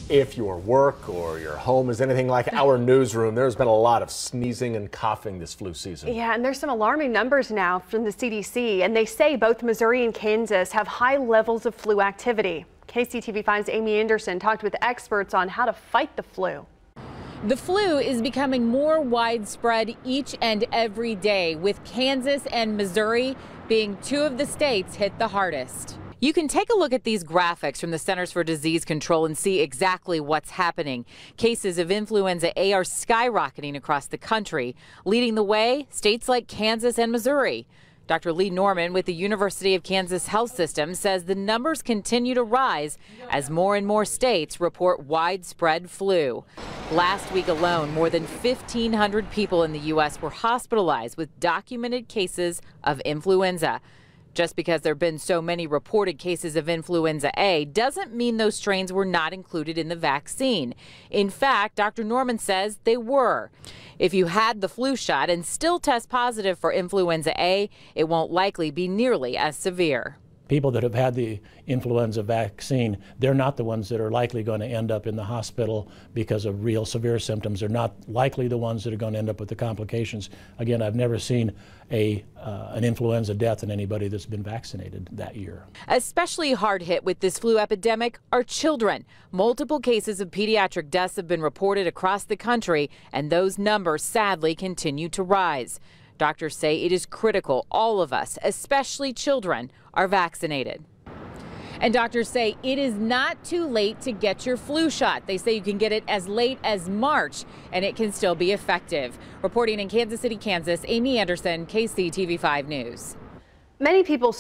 If your work or your home is anything like our newsroom, there's been a lot of sneezing and coughing this flu season. Yeah, and there's some alarming numbers now from the CDC, and they say both Missouri and Kansas have high levels of flu activity. KCTV5's Amy Anderson talked with experts on how to fight the flu. The flu is becoming more widespread each and every day, with Kansas and Missouri being two of the states hit the hardest. You can take a look at these graphics from the Centers for Disease Control and see exactly what's happening. Cases of influenza A are skyrocketing across the country. Leading the way, states like Kansas and Missouri. Dr. Lee Norman with the University of Kansas Health System says the numbers continue to rise as more and more states report widespread flu. Last week alone, more than 1,500 people in the U.S. were hospitalized with documented cases of influenza. Just because there have been so many reported cases of influenza A doesn't mean those strains were not included in the vaccine. In fact, Dr. Norman says they were. If you had the flu shot and still test positive for influenza A, it won't likely be nearly as severe. People that have had the influenza vaccine, they're not the ones that are likely going to end up in the hospital because of real severe symptoms. They're not likely the ones that are going to end up with the complications. Again, I've never seen an influenza death in anybody that's been vaccinated that year. Especially hard hit with this flu epidemic are children. Multiple cases of pediatric deaths have been reported across the country, and those numbers sadly continue to rise. Doctors say it is critical all of us, especially children, are vaccinated. And doctors say it is not too late to get your flu shot. They say you can get it as late as March, and it can still be effective. Reporting in Kansas City, Kansas, Amy Anderson, KCTV5 News. Many people